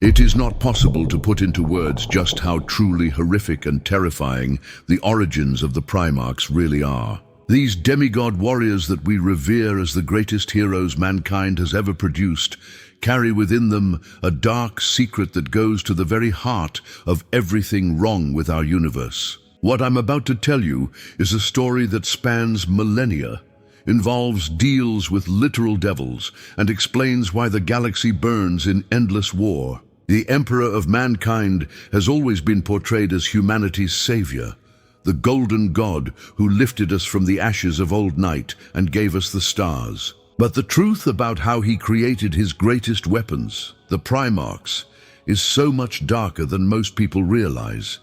It is not possible to put into words just how truly horrific and terrifying the origins of the Primarchs really are. These demigod warriors that we revere as the greatest heroes mankind has ever produced carry within them a dark secret that goes to the very heart of everything wrong with our universe. What I'm about to tell you is a story that spans millennia, deals with literal devils, and explains why the galaxy burns in endless war. The Emperor of mankind has always been portrayed as humanity's savior, the golden god who lifted us from the ashes of old night and gave us the stars. But the truth about how he created his greatest weapons, the Primarchs, is so much darker than most people realize.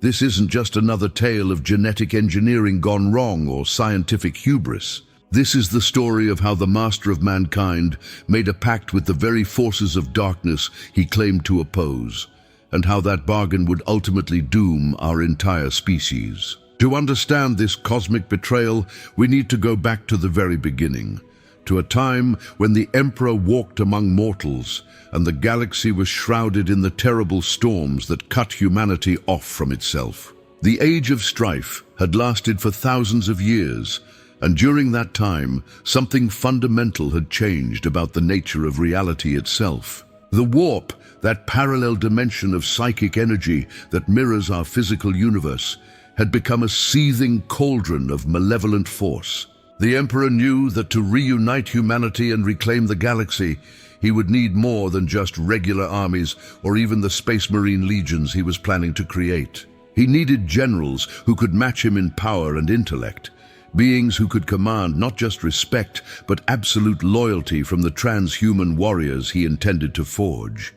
This isn't just another tale of genetic engineering gone wrong or scientific hubris. This is the story of how the master of mankind made a pact with the very forces of darkness he claimed to oppose, and how that bargain would ultimately doom our entire species. To understand this cosmic betrayal, we need to go back to the very beginning, to a time when the Emperor walked among mortals and the galaxy was shrouded in the terrible storms that cut humanity off from itself. The Age of Strife had lasted for thousands of years, and during that time, something fundamental had changed about the nature of reality itself. The warp, that parallel dimension of psychic energy that mirrors our physical universe, had become a seething cauldron of malevolent force. The Emperor knew that to reunite humanity and reclaim the galaxy, he would need more than just regular armies or even the Space Marine legions he was planning to create. He needed generals who could match him in power and intellect, beings who could command not just respect, but absolute loyalty from the transhuman warriors he intended to forge.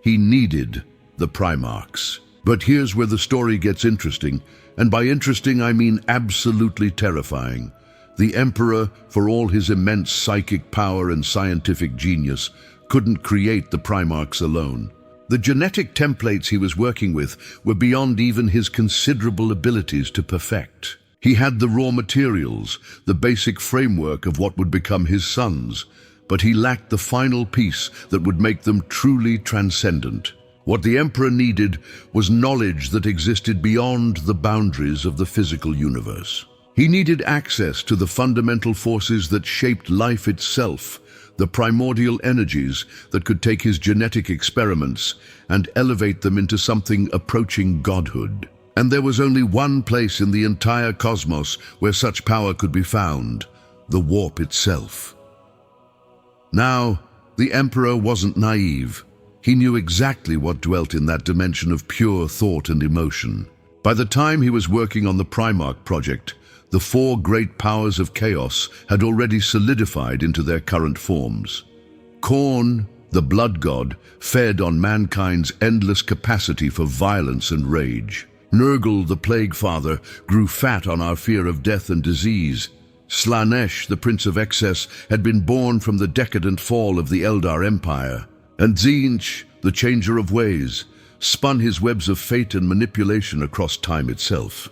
He needed the Primarchs. But here's where the story gets interesting, and by interesting I mean absolutely terrifying. The Emperor, for all his immense psychic power and scientific genius, couldn't create the Primarchs alone. The genetic templates he was working with were beyond even his considerable abilities to perfect. He had the raw materials, the basic framework of what would become his sons, but he lacked the final piece that would make them truly transcendent. What the Emperor needed was knowledge that existed beyond the boundaries of the physical universe. He needed access to the fundamental forces that shaped life itself, the primordial energies that could take his genetic experiments and elevate them into something approaching godhood. And there was only one place in the entire cosmos where such power could be found: the warp itself. Now, the Emperor wasn't naive. He knew exactly what dwelt in that dimension of pure thought and emotion. By the time he was working on the Primarch project, the four great powers of chaos had already solidified into their current forms. Khorne, the blood god, fed on mankind's endless capacity for violence and rage. Nurgle, the plague father, grew fat on our fear of death and disease. Slaanesh, the prince of excess, had been born from the decadent fall of the Eldar Empire. And Tzeentch, the changer of ways, spun his webs of fate and manipulation across time itself.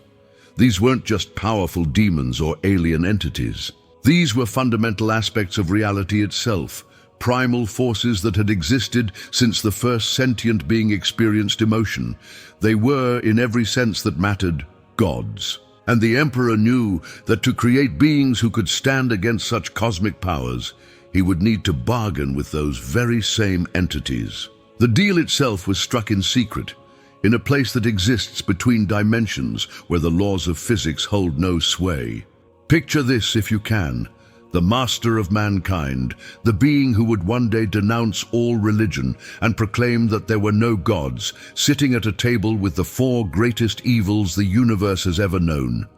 These weren't just powerful demons or alien entities. These were fundamental aspects of reality itself, primal forces that had existed since the first sentient being experienced emotion. They were, in every sense that mattered, gods. And the Emperor knew that to create beings who could stand against such cosmic powers, he would need to bargain with those very same entities. The deal itself was struck in secret, in a place that exists between dimensions where the laws of physics hold no sway. Picture this if you can: the master of mankind, the being who would one day denounce all religion and proclaim that there were no gods, sitting at a table with the four greatest evils the universe has ever known.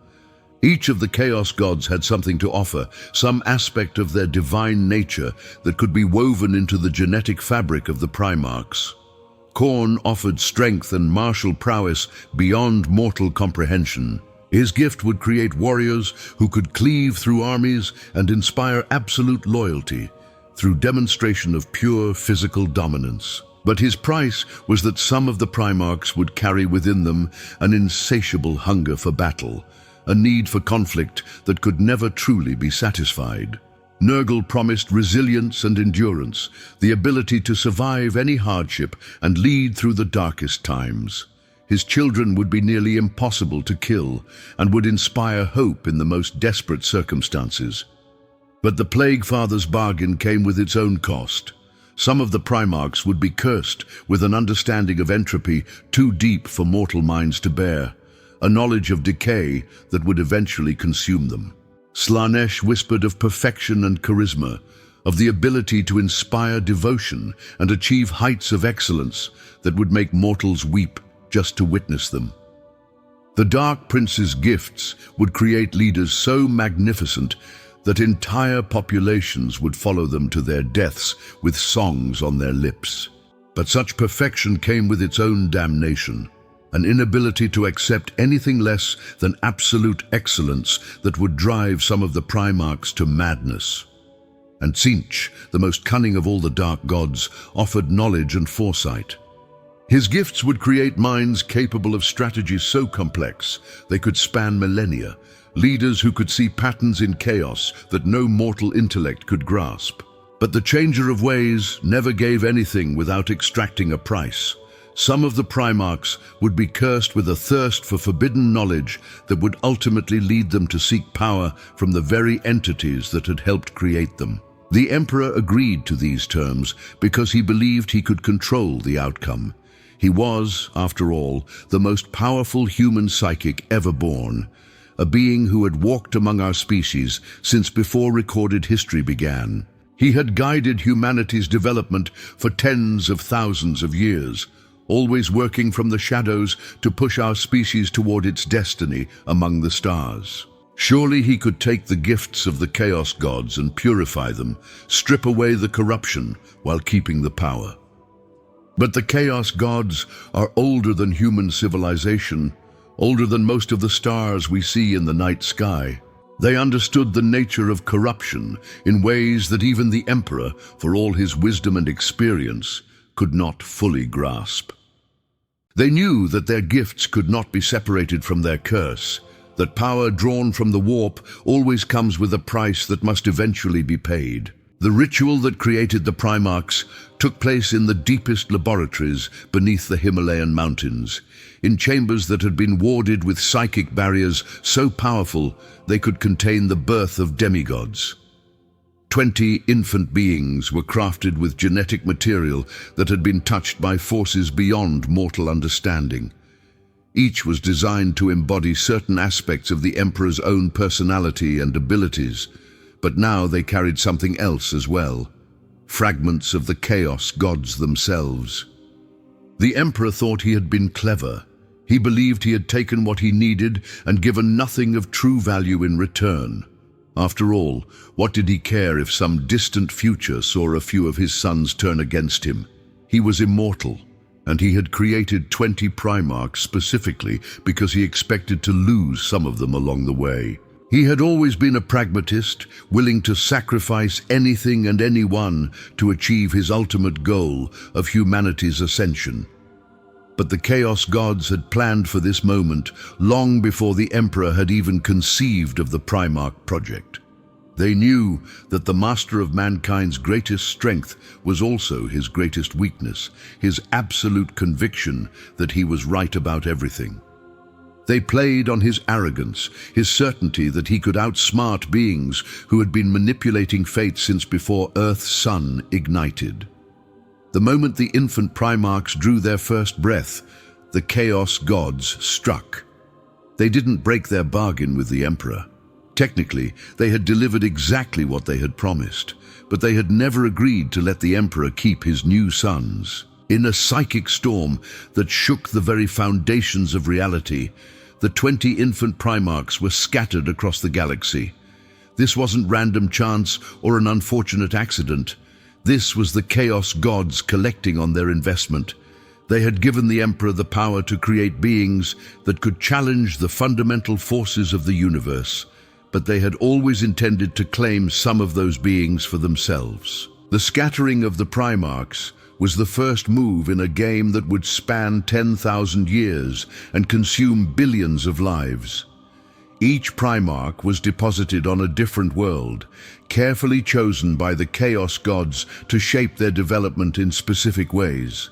Each of the Chaos Gods had something to offer, some aspect of their divine nature that could be woven into the genetic fabric of the Primarchs. Khorne offered strength and martial prowess beyond mortal comprehension. His gift would create warriors who could cleave through armies and inspire absolute loyalty through demonstration of pure physical dominance. But his price was that some of the Primarchs would carry within them an insatiable hunger for battle, a need for conflict that could never truly be satisfied. Nurgle promised resilience and endurance, the ability to survive any hardship and lead through the darkest times. His children would be nearly impossible to kill and would inspire hope in the most desperate circumstances. But the Plague Father's bargain came with its own cost. Some of the Primarchs would be cursed with an understanding of entropy too deep for mortal minds to bear, a knowledge of decay that would eventually consume them. Slaanesh whispered of perfection and charisma, of the ability to inspire devotion and achieve heights of excellence that would make mortals weep just to witness them. The Dark Prince's gifts would create leaders so magnificent that entire populations would follow them to their deaths with songs on their lips. But such perfection came with its own damnation, an inability to accept anything less than absolute excellence that would drive some of the Primarchs to madness. And Tzeentch, the most cunning of all the dark gods, offered knowledge and foresight. His gifts would create minds capable of strategies so complex they could span millennia, leaders who could see patterns in chaos that no mortal intellect could grasp. But the Changer of Ways never gave anything without extracting a price. Some of the Primarchs would be cursed with a thirst for forbidden knowledge that would ultimately lead them to seek power from the very entities that had helped create them. The Emperor agreed to these terms because he believed he could control the outcome. He was, after all, the most powerful human psychic ever born, a being who had walked among our species since before recorded history began. He had guided humanity's development for tens of thousands of years, always working from the shadows to push our species toward its destiny among the stars. Surely he could take the gifts of the Chaos Gods and purify them, strip away the corruption while keeping the power. But the Chaos Gods are older than human civilization, older than most of the stars we see in the night sky. They understood the nature of corruption in ways that even the Emperor, for all his wisdom and experience, could not fully grasp. They knew that their gifts could not be separated from their curse, that power drawn from the warp always comes with a price that must eventually be paid. The ritual that created the Primarchs took place in the deepest laboratories beneath the Himalayan mountains, in chambers that had been warded with psychic barriers so powerful they could contain the birth of demigods. 20 infant beings were crafted with genetic material that had been touched by forces beyond mortal understanding. Each was designed to embody certain aspects of the Emperor's own personality and abilities, but now they carried something else as well, fragments of the Chaos Gods themselves. The Emperor thought he had been clever. He believed he had taken what he needed and given nothing of true value in return. After all, what did he care if some distant future saw a few of his sons turn against him? He was immortal, and he had created 20 Primarchs specifically because he expected to lose some of them along the way. He had always been a pragmatist, willing to sacrifice anything and anyone to achieve his ultimate goal of humanity's ascension. But the Chaos Gods had planned for this moment long before the Emperor had even conceived of the Primarch project. They knew that the master of mankind's greatest strength was also his greatest weakness, his absolute conviction that he was right about everything. They played on his arrogance, his certainty that he could outsmart beings who had been manipulating fate since before Earth's sun ignited. The moment the infant Primarchs drew their first breath, the Chaos Gods struck. They didn't break their bargain with the Emperor. Technically, they had delivered exactly what they had promised, but they had never agreed to let the Emperor keep his new sons. In a psychic storm that shook the very foundations of reality, the 20 infant Primarchs were scattered across the galaxy. This wasn't random chance or an unfortunate accident. This was the Chaos Gods collecting on their investment. They had given the Emperor the power to create beings that could challenge the fundamental forces of the universe, but they had always intended to claim some of those beings for themselves. The scattering of the Primarchs was the first move in a game that would span 10,000 years and consume billions of lives. Each Primarch was deposited on a different world, carefully chosen by the Chaos Gods to shape their development in specific ways.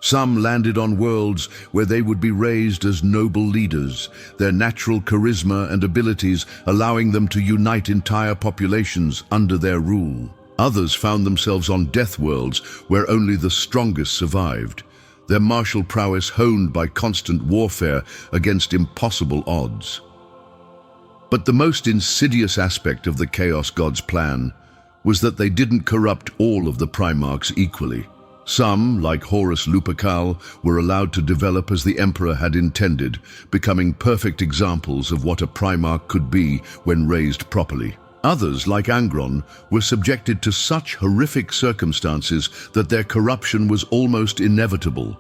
Some landed on worlds where they would be raised as noble leaders, their natural charisma and abilities allowing them to unite entire populations under their rule. Others found themselves on death worlds where only the strongest survived, their martial prowess honed by constant warfare against impossible odds. But the most insidious aspect of the Chaos Gods' plan was that they didn't corrupt all of the Primarchs equally. Some, like Horus Lupercal, were allowed to develop as the Emperor had intended, becoming perfect examples of what a Primarch could be when raised properly. Others, like Angron, were subjected to such horrific circumstances that their corruption was almost inevitable.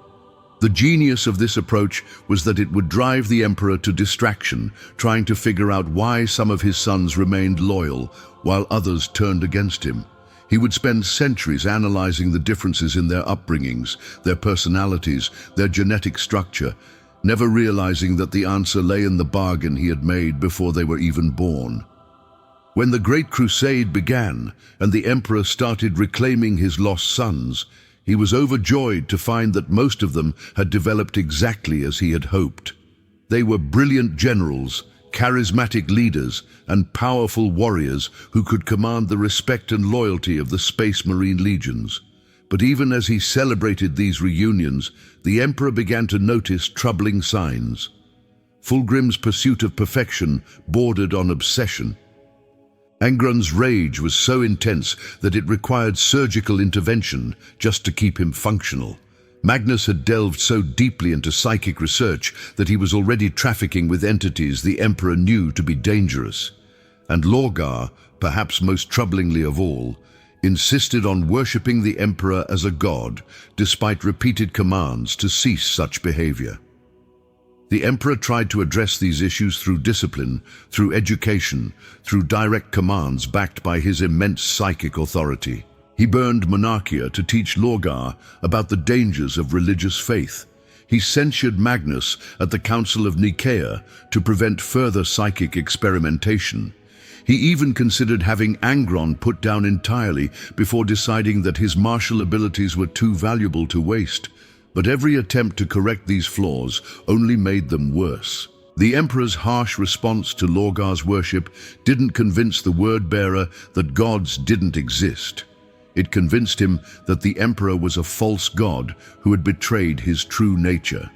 The genius of this approach was that it would drive the Emperor to distraction, trying to figure out why some of his sons remained loyal, while others turned against him. He would spend centuries analyzing the differences in their upbringings, their personalities, their genetic structure, never realizing that the answer lay in the bargain he had made before they were even born. When the Great Crusade began and the Emperor started reclaiming his lost sons, he was overjoyed to find that most of them had developed exactly as he had hoped. They were brilliant generals, charismatic leaders, and powerful warriors who could command the respect and loyalty of the Space Marine legions. But even as he celebrated these reunions, the Emperor began to notice troubling signs. Fulgrim's pursuit of perfection bordered on obsession. Angron's rage was so intense that it required surgical intervention just to keep him functional. Magnus had delved so deeply into psychic research that he was already trafficking with entities the Emperor knew to be dangerous. And Lorgar, perhaps most troublingly of all, insisted on worshipping the Emperor as a god, despite repeated commands to cease such behavior. The Emperor tried to address these issues through discipline, through education, through direct commands backed by his immense psychic authority. He burned Monarchia to teach Lorgar about the dangers of religious faith. He censured Magnus at the Council of Nicaea to prevent further psychic experimentation. He even considered having Angron put down entirely before deciding that his martial abilities were too valuable to waste. But every attempt to correct these flaws only made them worse. The Emperor's harsh response to Lorgar's worship didn't convince the word-bearer that gods didn't exist. It convinced him that the Emperor was a false god who had betrayed his true nature.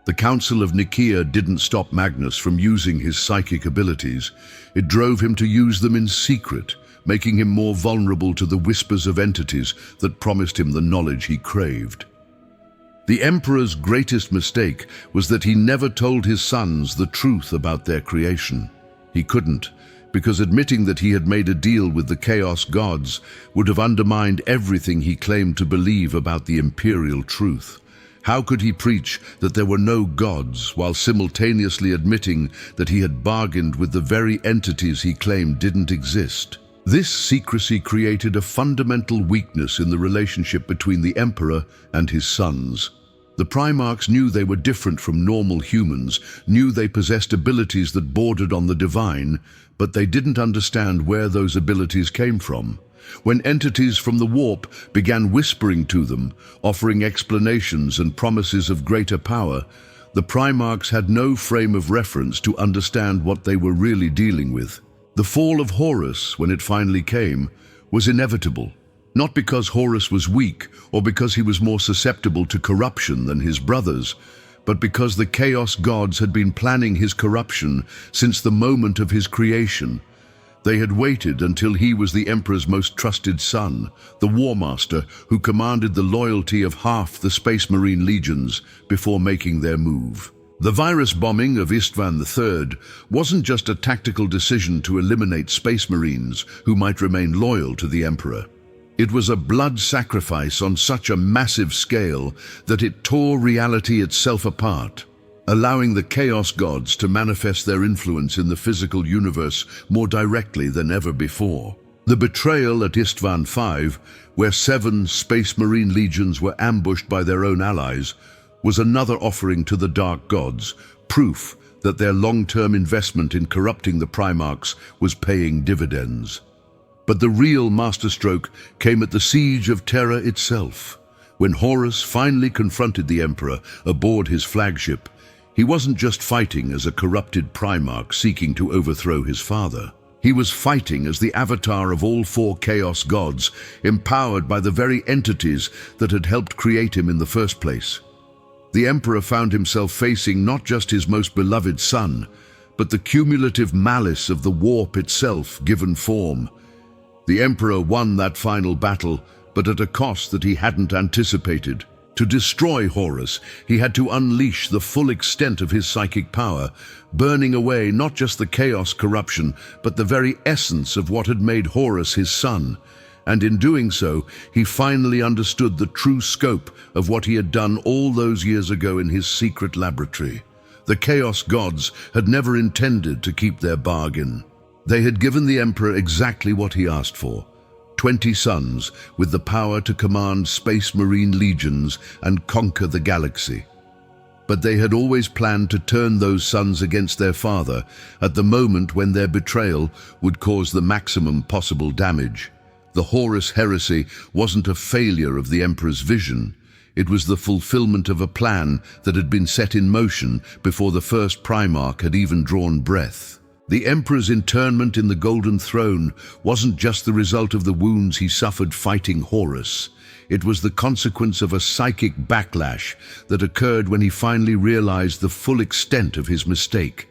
The Council of Nicaea didn't stop Magnus from using his psychic abilities. It drove him to use them in secret, making him more vulnerable to the whispers of entities that promised him the knowledge he craved. The Emperor's greatest mistake was that he never told his sons the truth about their creation. He couldn't, because admitting that he had made a deal with the Chaos Gods would have undermined everything he claimed to believe about the imperial truth. How could he preach that there were no gods while simultaneously admitting that he had bargained with the very entities he claimed didn't exist? This secrecy created a fundamental weakness in the relationship between the Emperor and his sons. The Primarchs knew they were different from normal humans, knew they possessed abilities that bordered on the divine, but they didn't understand where those abilities came from. When entities from the warp began whispering to them, offering explanations and promises of greater power, the Primarchs had no frame of reference to understand what they were really dealing with. The fall of Horus, when it finally came, was inevitable. Not because Horus was weak or because he was more susceptible to corruption than his brothers, but because the Chaos Gods had been planning his corruption since the moment of his creation. They had waited until he was the Emperor's most trusted son, the War Master who commanded the loyalty of half the Space Marine legions before making their move. The virus bombing of Istvan III wasn't just a tactical decision to eliminate Space Marines who might remain loyal to the Emperor. It was a blood sacrifice on such a massive scale that it tore reality itself apart, allowing the Chaos Gods to manifest their influence in the physical universe more directly than ever before. The betrayal at Istvan V, where 7 Space Marine legions were ambushed by their own allies, was another offering to the Dark Gods, proof that their long-term investment in corrupting the Primarchs was paying dividends. But the real masterstroke came at the siege of Terra itself. When Horus finally confronted the Emperor aboard his flagship, he wasn't just fighting as a corrupted Primarch seeking to overthrow his father. He was fighting as the avatar of all four Chaos gods, empowered by the very entities that had helped create him in the first place. The Emperor found himself facing not just his most beloved son, but the cumulative malice of the warp itself given form. The Emperor won that final battle, but at a cost that he hadn't anticipated. To destroy Horus, he had to unleash the full extent of his psychic power, burning away not just the chaos corruption, but the very essence of what had made Horus his son. And in doing so, he finally understood the true scope of what he had done all those years ago in his secret laboratory. The Chaos gods had never intended to keep their bargain. They had given the Emperor exactly what he asked for: 20 sons with the power to command space marine legions and conquer the galaxy. But they had always planned to turn those sons against their father at the moment when their betrayal would cause the maximum possible damage. The Horus heresy wasn't a failure of the Emperor's vision. It was the fulfillment of a plan that had been set in motion before the first Primarch had even drawn breath. The Emperor's internment in the Golden Throne wasn't just the result of the wounds he suffered fighting Horus. It was the consequence of a psychic backlash that occurred when he finally realized the full extent of his mistake.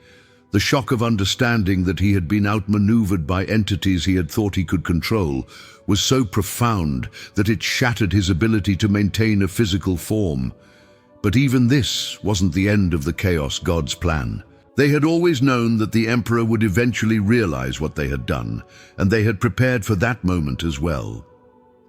The shock of understanding that he had been outmaneuvered by entities he had thought he could control was so profound that it shattered his ability to maintain a physical form. But even this wasn't the end of the Chaos Gods' plan. They had always known that the Emperor would eventually realize what they had done, and they had prepared for that moment as well.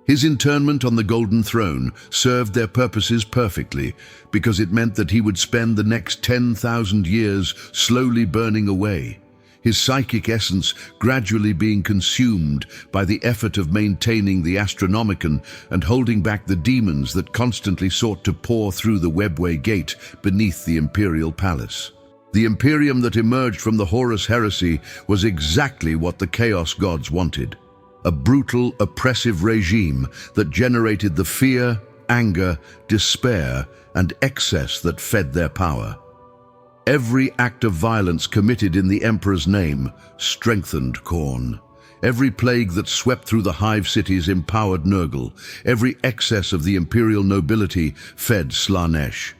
His internment on the Golden Throne served their purposes perfectly, because it meant that he would spend the next 10,000 years slowly burning away, his psychic essence gradually being consumed by the effort of maintaining the Astronomicon and holding back the demons that constantly sought to pour through the webway gate beneath the Imperial Palace. The Imperium that emerged from the Horus heresy was exactly what the Chaos gods wanted: a brutal, oppressive regime that generated the fear, anger, despair, and excess that fed their power. Every act of violence committed in the Emperor's name strengthened Khorne. Every plague that swept through the hive cities empowered Nurgle. Every excess of the Imperial nobility fed Slaanesh.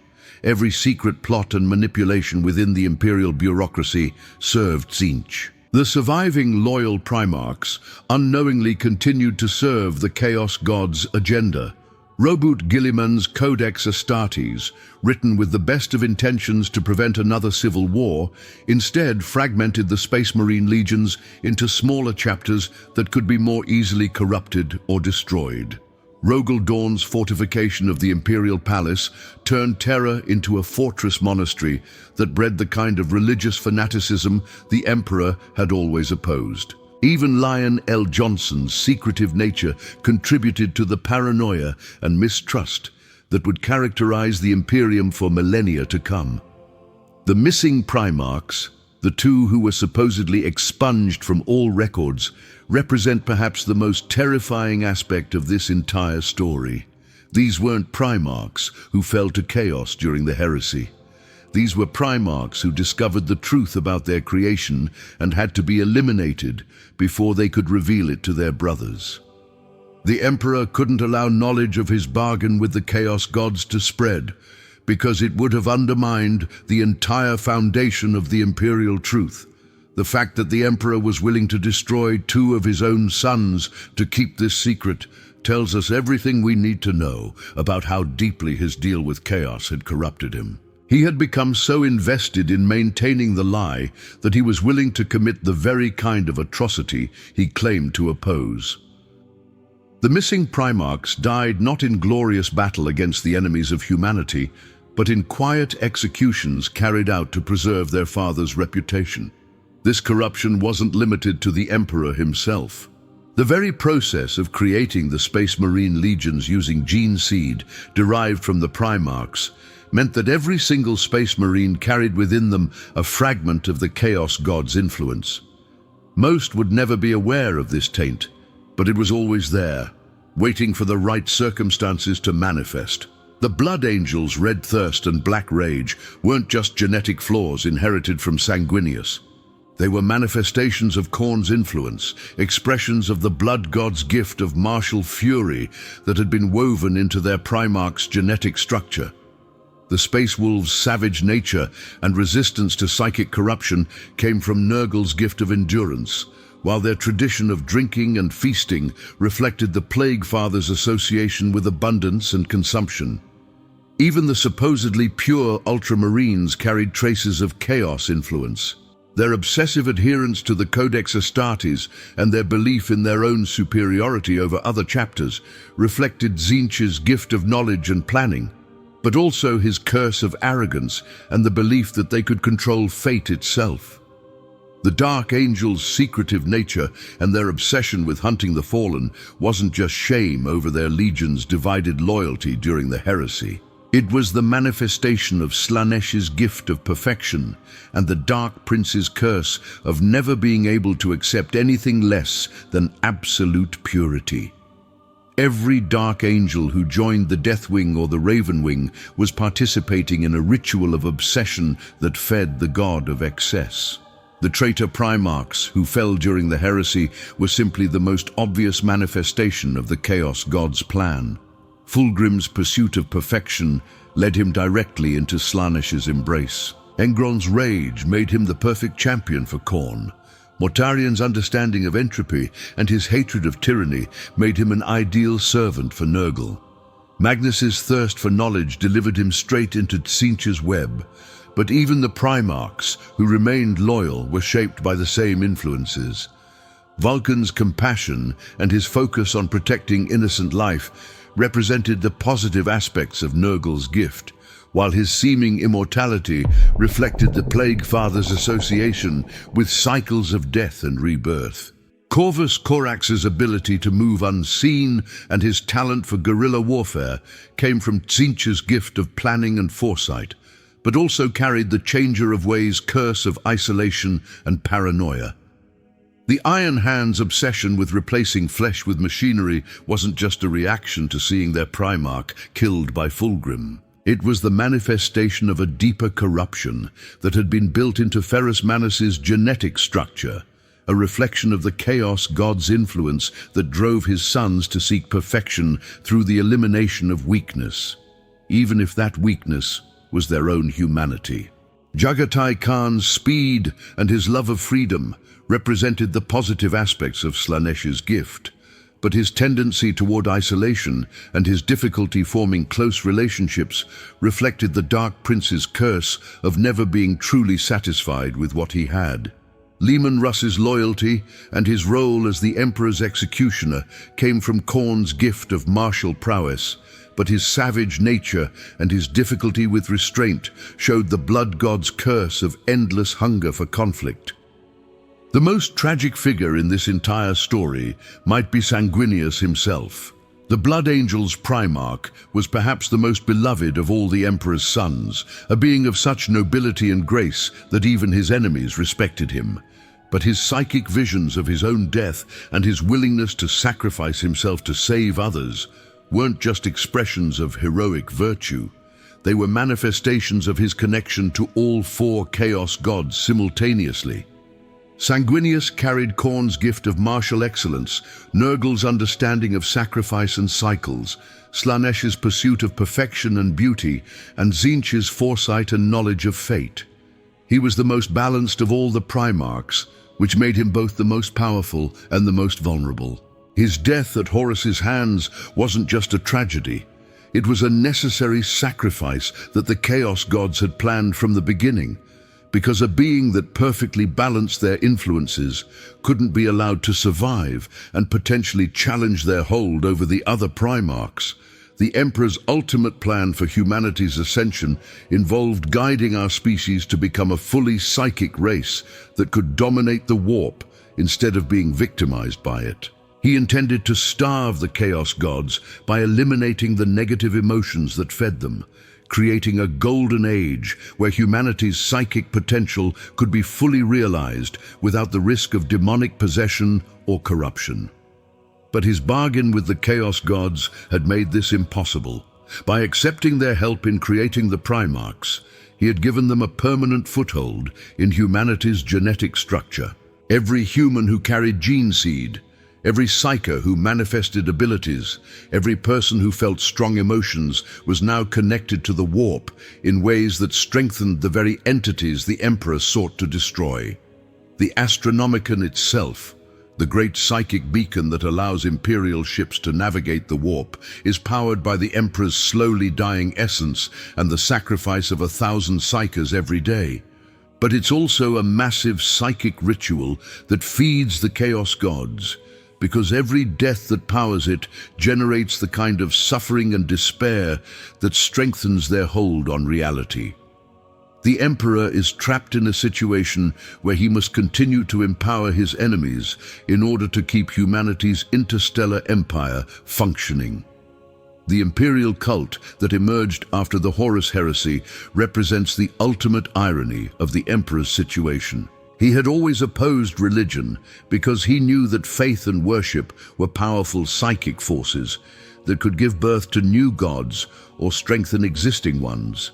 Every secret plot and manipulation within the Imperial bureaucracy served Tzeentch. The surviving loyal Primarchs unknowingly continued to serve the Chaos Gods' agenda. Robert Guilliman's Codex Astartes, written with the best of intentions to prevent another civil war, instead fragmented the Space Marine legions into smaller chapters that could be more easily corrupted or destroyed. Rogel Dawn's fortification of the Imperial Palace turned Terra into a fortress monastery that bred the kind of religious fanaticism the Emperor had always opposed. Even Lion L. Johnson's secretive nature contributed to the paranoia and mistrust that would characterize the Imperium for millennia to come. The missing Primarchs, the two who were supposedly expunged from all records, represent perhaps the most terrifying aspect of this entire story. These weren't Primarchs who fell to chaos during the heresy. These were Primarchs who discovered the truth about their creation and had to be eliminated before they could reveal it to their brothers. The Emperor couldn't allow knowledge of his bargain with the Chaos Gods to spread, because it would have undermined the entire foundation of the Imperial truth. The fact that the Emperor was willing to destroy 2 of his own sons to keep this secret tells us everything we need to know about how deeply his deal with chaos had corrupted him. He had become so invested in maintaining the lie that he was willing to commit the very kind of atrocity he claimed to oppose. The missing Primarchs died not in glorious battle against the enemies of humanity, but in quiet executions carried out to preserve their father's reputation. This corruption wasn't limited to the Emperor himself. The very process of creating the Space Marine legions using gene seed derived from the Primarchs meant that every single Space Marine carried within them a fragment of the Chaos God's influence. Most would never be aware of this taint, but it was always there, waiting for the right circumstances to manifest. The Blood Angels' red thirst and black rage weren't just genetic flaws inherited from Sanguinius. They were manifestations of Khorne's influence, expressions of the Blood God's gift of martial fury that had been woven into their Primarch's genetic structure. The Space Wolves' savage nature and resistance to psychic corruption came from Nurgle's gift of endurance, while their tradition of drinking and feasting reflected the Plague Father's association with abundance and consumption. Even the supposedly pure Ultramarines carried traces of Chaos influence. Their obsessive adherence to the Codex Astartes and their belief in their own superiority over other chapters reflected Tzeentch's gift of knowledge and planning, but also his curse of arrogance and the belief that they could control fate itself. The Dark Angels' secretive nature and their obsession with hunting the fallen wasn't just shame over their legion's divided loyalty during the heresy. It was the manifestation of Slaaneish's gift of perfection and the Dark Prince's curse of never being able to accept anything less than absolute purity. Every Dark Angel who joined the Deathwing or the Ravenwing was participating in a ritual of obsession that fed the god of excess. The traitor Primarchs, who fell during the heresy, were simply the most obvious manifestation of the Chaos God's plan. Fulgrim's pursuit of perfection led him directly into Slaaneish's embrace. Engron's rage made him the perfect champion for Khorne. Mortarian's understanding of entropy and his hatred of tyranny made him an ideal servant for Nurgle. Magnus's thirst for knowledge delivered him straight into Tzeentch's web, but even the Primarchs, who remained loyal, were shaped by the same influences. Vulcan's compassion and his focus on protecting innocent life represented the positive aspects of Nurgle's gift, while his seeming immortality reflected the Plague Father's association with cycles of death and rebirth. Corvus Corax's ability to move unseen and his talent for guerrilla warfare came from Tzeentch's gift of planning and foresight, but also carried the Changer of Ways' curse of isolation and paranoia. The Iron Hand's obsession with replacing flesh with machinery wasn't just a reaction to seeing their Primarch killed by Fulgrim. It was the manifestation of a deeper corruption that had been built into Ferrus Manus's genetic structure, a reflection of the Chaos God's influence that drove his sons to seek perfection through the elimination of weakness, even if that weakness was their own humanity. Jagatai Khan's speed and his love of freedom represented the positive aspects of Slaaneish's gift, but his tendency toward isolation and his difficulty forming close relationships reflected the Dark Prince's curse of never being truly satisfied with what he had. Leman Russ's loyalty and his role as the Emperor's executioner came from Khorne's gift of martial prowess, but his savage nature and his difficulty with restraint showed the Blood God's curse of endless hunger for conflict. The most tragic figure in this entire story might be Sanguinius himself. The Blood Angels' Primarch was perhaps the most beloved of all the Emperor's sons, a being of such nobility and grace that even his enemies respected him. But his psychic visions of his own death and his willingness to sacrifice himself to save others weren't just expressions of heroic virtue. They were manifestations of his connection to all four Chaos Gods simultaneously. Sanguinius carried Khorne's gift of martial excellence, Nurgle's understanding of sacrifice and cycles, Slaaneish's pursuit of perfection and beauty, and Tzeentch's foresight and knowledge of fate. He was the most balanced of all the Primarchs, which made him both the most powerful and the most vulnerable. His death at Horus's hands wasn't just a tragedy. It was a necessary sacrifice that the Chaos Gods had planned from the beginning, because a being that perfectly balanced their influences couldn't be allowed to survive and potentially challenge their hold over the other Primarchs. The Emperor's ultimate plan for humanity's ascension involved guiding our species to become a fully psychic race that could dominate the warp instead of being victimized by it. He intended to starve the Chaos Gods by eliminating the negative emotions that fed them, creating a golden age where humanity's psychic potential could be fully realized without the risk of demonic possession or corruption. But his bargain with the Chaos Gods had made this impossible. By accepting their help in creating the Primarchs, he had given them a permanent foothold in humanity's genetic structure. Every human who carried gene seed, every psyker who manifested abilities, every person who felt strong emotions was now connected to the warp in ways that strengthened the very entities the Emperor sought to destroy. The Astronomicon itself, the great psychic beacon that allows Imperial ships to navigate the warp, is powered by the Emperor's slowly dying essence and the sacrifice of 1,000 psykers every day. But it's also a massive psychic ritual that feeds the Chaos Gods, because every death that powers it generates the kind of suffering and despair that strengthens their hold on reality. The Emperor is trapped in a situation where he must continue to empower his enemies in order to keep humanity's interstellar empire functioning. The imperial cult that emerged after the Horus heresy represents the ultimate irony of the Emperor's situation. He had always opposed religion because he knew that faith and worship were powerful psychic forces that could give birth to new gods or strengthen existing ones.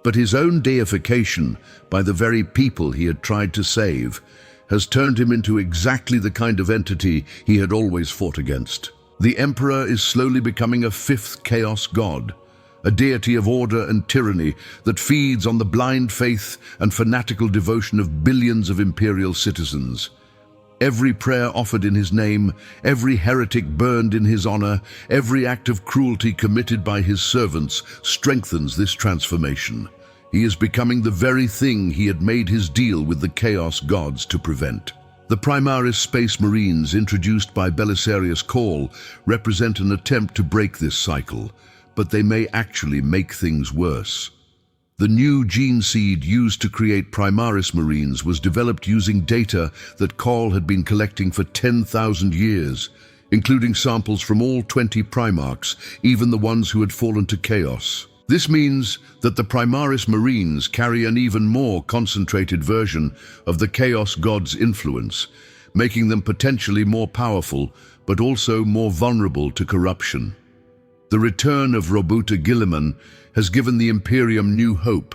But his own deification by the very people he had tried to save has turned him into exactly the kind of entity he had always fought against. The Emperor is slowly becoming a fifth chaos god, a deity of order and tyranny that feeds on the blind faith and fanatical devotion of billions of imperial citizens. Every prayer offered in his name, every heretic burned in his honor, every act of cruelty committed by his servants strengthens this transformation. He is becoming the very thing he had made his deal with the Chaos Gods to prevent. The Primaris Space Marines introduced by Belisarius Cawl represent an attempt to break this cycle, but they may actually make things worse. The new gene seed used to create Primaris Marines was developed using data that Cawl had been collecting for 10,000 years, including samples from all 20 Primarchs, even the ones who had fallen to chaos. This means that the Primaris Marines carry an even more concentrated version of the Chaos God's influence, making them potentially more powerful, but also more vulnerable to corruption. The return of Robuta Guilliman has given the Imperium new hope,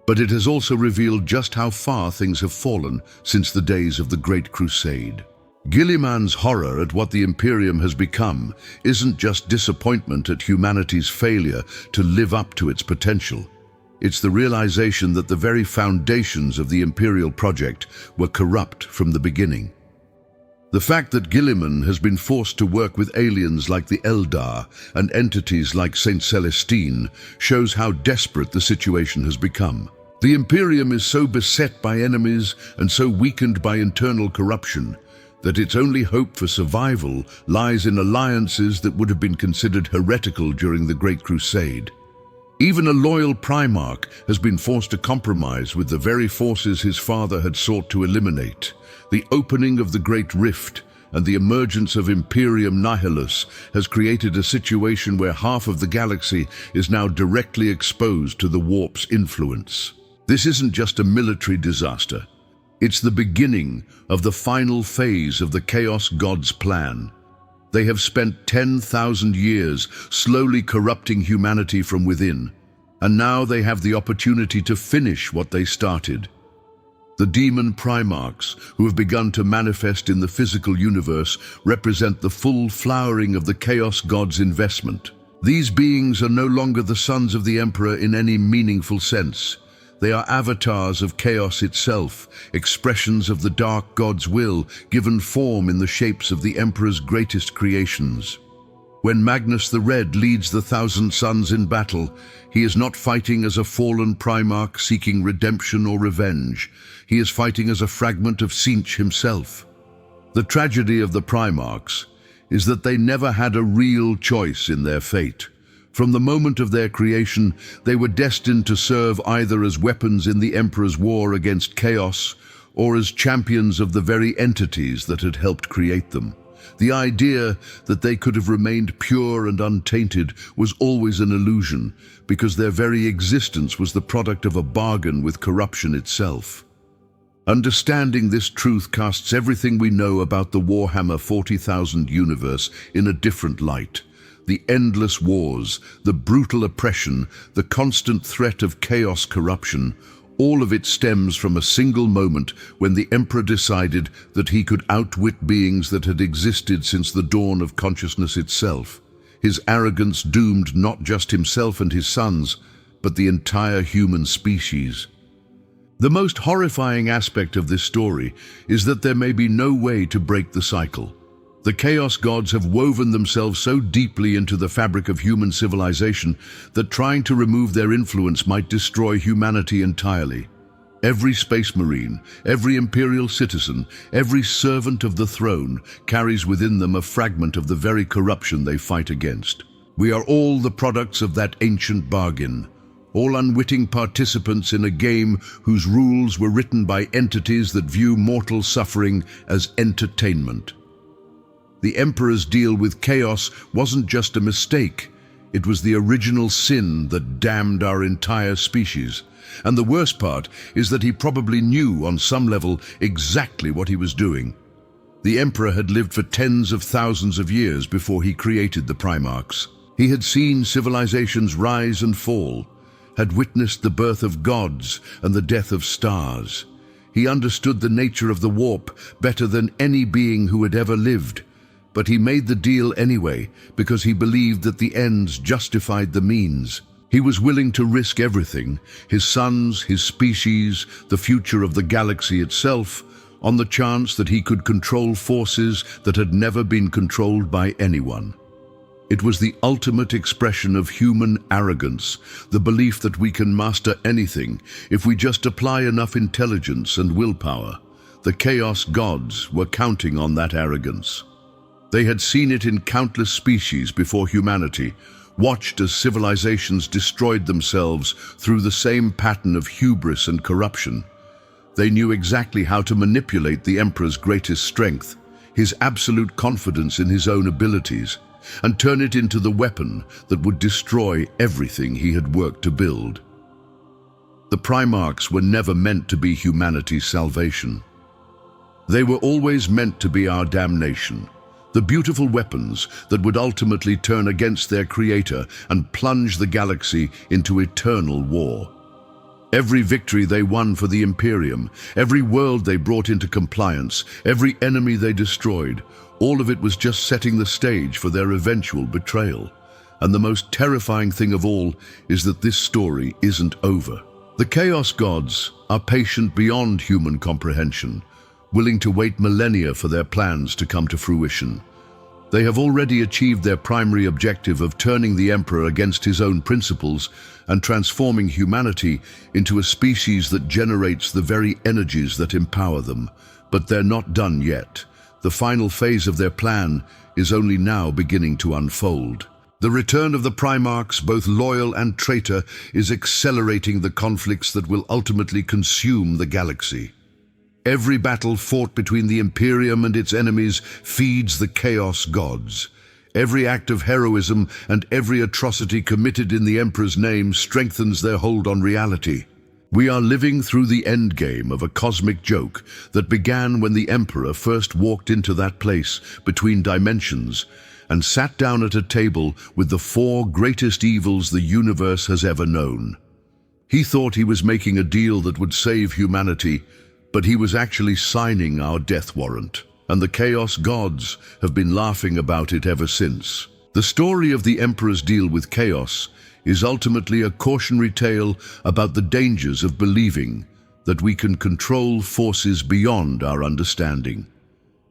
but it has also revealed just how far things have fallen since the days of the Great Crusade. Guilliman's horror at what the Imperium has become isn't just disappointment at humanity's failure to live up to its potential. It's the realization that the very foundations of the Imperial project were corrupt from the beginning. The fact that Guilliman has been forced to work with aliens like the Eldar and entities like Saint Celestine shows how desperate the situation has become. The Imperium is so beset by enemies and so weakened by internal corruption that its only hope for survival lies in alliances that would have been considered heretical during the Great Crusade. Even a loyal Primarch has been forced to compromise with the very forces his father had sought to eliminate. The opening of the Great Rift and the emergence of Imperium Nihilus has created a situation where half of the galaxy is now directly exposed to the warp's influence. This isn't just a military disaster. It's the beginning of the final phase of the Chaos God's plan. They have spent 10,000 years slowly corrupting humanity from within, and now they have the opportunity to finish what they started. The demon Primarchs, who have begun to manifest in the physical universe, represent the full flowering of the Chaos God's investment. These beings are no longer the sons of the Emperor in any meaningful sense. They are avatars of chaos itself, expressions of the Dark God's will, given form in the shapes of the Emperor's greatest creations. When Magnus the Red leads the Thousand Sons in battle, he is not fighting as a fallen Primarch seeking redemption or revenge. He is fighting as a fragment of Tzeentch himself. The tragedy of the Primarchs is that they never had a real choice in their fate. From the moment of their creation, they were destined to serve either as weapons in the Emperor's war against chaos or as champions of the very entities that had helped create them. The idea that they could have remained pure and untainted was always an illusion, because their very existence was the product of a bargain with corruption itself. Understanding this truth casts everything we know about the Warhammer 40,000 universe in a different light. The endless wars, the brutal oppression, the constant threat of chaos corruption, all of it stems from a single moment when the Emperor decided that he could outwit beings that had existed since the dawn of consciousness itself. His arrogance doomed not just himself and his sons, but the entire human species. The most horrifying aspect of this story is that there may be no way to break the cycle. The Chaos Gods have woven themselves so deeply into the fabric of human civilization that trying to remove their influence might destroy humanity entirely. Every space marine, every imperial citizen, every servant of the throne carries within them a fragment of the very corruption they fight against. We are all the products of that ancient bargain, all unwitting participants in a game whose rules were written by entities that view mortal suffering as entertainment. The Emperor's deal with chaos wasn't just a mistake, it was the original sin that damned our entire species. And the worst part is that he probably knew on some level exactly what he was doing. The Emperor had lived for tens of thousands of years before he created the Primarchs. He had seen civilizations rise and fall, had witnessed the birth of gods and the death of stars. He understood the nature of the warp better than any being who had ever lived. But he made the deal anyway because he believed that the ends justified the means. He was willing to risk everything, his sons, his species, the future of the galaxy itself, on the chance that he could control forces that had never been controlled by anyone. It was the ultimate expression of human arrogance, the belief that we can master anything if we just apply enough intelligence and willpower. The Chaos Gods were counting on that arrogance. They had seen it in countless species before humanity, watched as civilizations destroyed themselves through the same pattern of hubris and corruption. They knew exactly how to manipulate the Emperor's greatest strength, his absolute confidence in his own abilities, and turn it into the weapon that would destroy everything he had worked to build. The Primarchs were never meant to be humanity's salvation. They were always meant to be our damnation. The beautiful weapons that would ultimately turn against their creator and plunge the galaxy into eternal war. Every victory they won for the Imperium, every world they brought into compliance, every enemy they destroyed, all of it was just setting the stage for their eventual betrayal. And the most terrifying thing of all is that this story isn't over. The Chaos Gods are patient beyond human comprehension, willing to wait millennia for their plans to come to fruition. They have already achieved their primary objective of turning the Emperor against his own principles and transforming humanity into a species that generates the very energies that empower them. But they're not done yet. The final phase of their plan is only now beginning to unfold. The return of the Primarchs, both loyal and traitor, is accelerating the conflicts that will ultimately consume the galaxy. Every battle fought between the Imperium and its enemies feeds the Chaos Gods. Every act of heroism and every atrocity committed in the Emperor's name strengthens their hold on reality. We are living through the endgame of a cosmic joke that began when the Emperor first walked into that place between dimensions and sat down at a table with the four greatest evils the universe has ever known. He thought he was making a deal that would save humanity, but he was actually signing our death warrant, and the Chaos Gods have been laughing about it ever since. The story of the Emperor's deal with chaos is ultimately a cautionary tale about the dangers of believing that we can control forces beyond our understanding.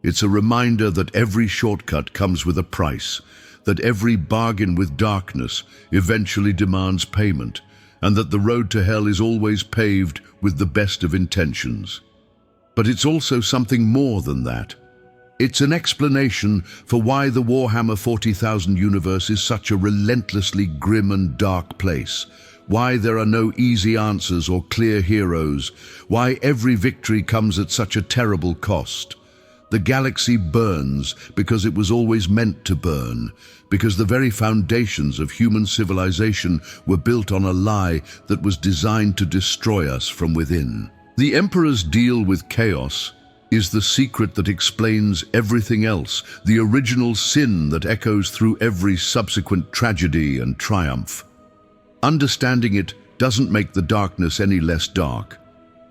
It's a reminder that every shortcut comes with a price, that every bargain with darkness eventually demands payment, and that the road to hell is always paved with the best of intentions. But it's also something more than that. It's an explanation for why the Warhammer 40,000 universe is such a relentlessly grim and dark place, why there are no easy answers or clear heroes, why every victory comes at such a terrible cost. The galaxy burns because it was always meant to burn, because the very foundations of human civilization were built on a lie that was designed to destroy us from within. The Emperor's deal with chaos is the secret that explains everything else, the original sin that echoes through every subsequent tragedy and triumph. Understanding it doesn't make the darkness any less dark,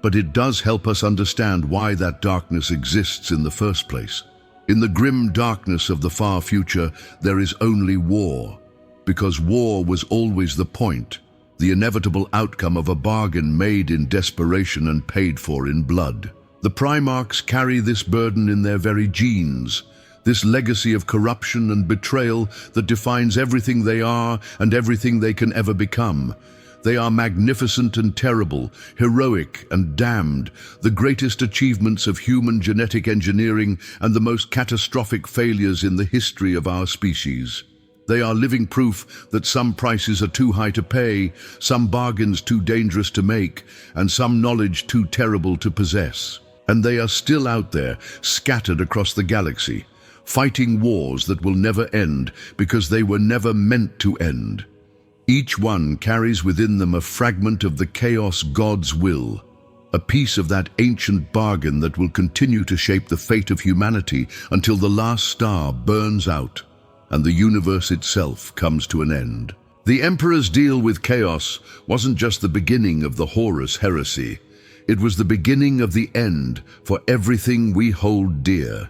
but it does help us understand why that darkness exists in the first place. In the grim darkness of the far future, there is only war, because war was always the point, the inevitable outcome of a bargain made in desperation and paid for in blood. The Primarchs carry this burden in their very genes, this legacy of corruption and betrayal that defines everything they are and everything they can ever become. They are magnificent and terrible, heroic and damned, the greatest achievements of human genetic engineering and the most catastrophic failures in the history of our species. They are living proof that some prices are too high to pay, some bargains too dangerous to make, and some knowledge too terrible to possess. And they are still out there, scattered across the galaxy, fighting wars that will never end because they were never meant to end. Each one carries within them a fragment of the Chaos God's will, a piece of that ancient bargain that will continue to shape the fate of humanity until the last star burns out and the universe itself comes to an end. The Emperor's deal with chaos wasn't just the beginning of the Horus heresy. It was the beginning of the end for everything we hold dear.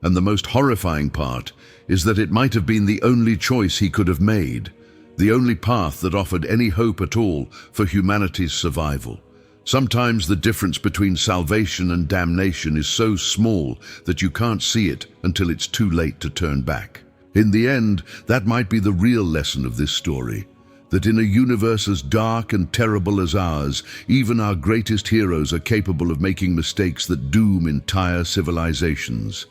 And the most horrifying part is that it might have been the only choice he could have made, the only path that offered any hope at all for humanity's survival. Sometimes the difference between salvation and damnation is so small that you can't see it until it's too late to turn back. In the end, that might be the real lesson of this story, that in a universe as dark and terrible as ours, even our greatest heroes are capable of making mistakes that doom entire civilizations.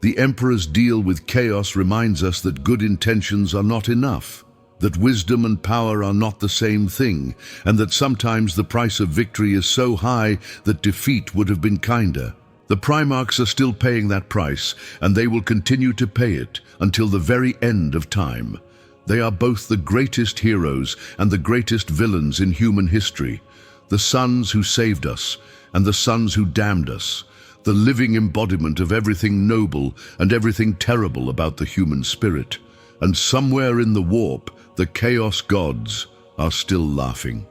The Emperor's deal with chaos reminds us that good intentions are not enough, that wisdom and power are not the same thing, and that sometimes the price of victory is so high that defeat would have been kinder. The Primarchs are still paying that price, and they will continue to pay it until the very end of time. They are both the greatest heroes and the greatest villains in human history, the sons who saved us and the sons who damned us, the living embodiment of everything noble and everything terrible about the human spirit. And somewhere in the warp, the Chaos Gods are still laughing.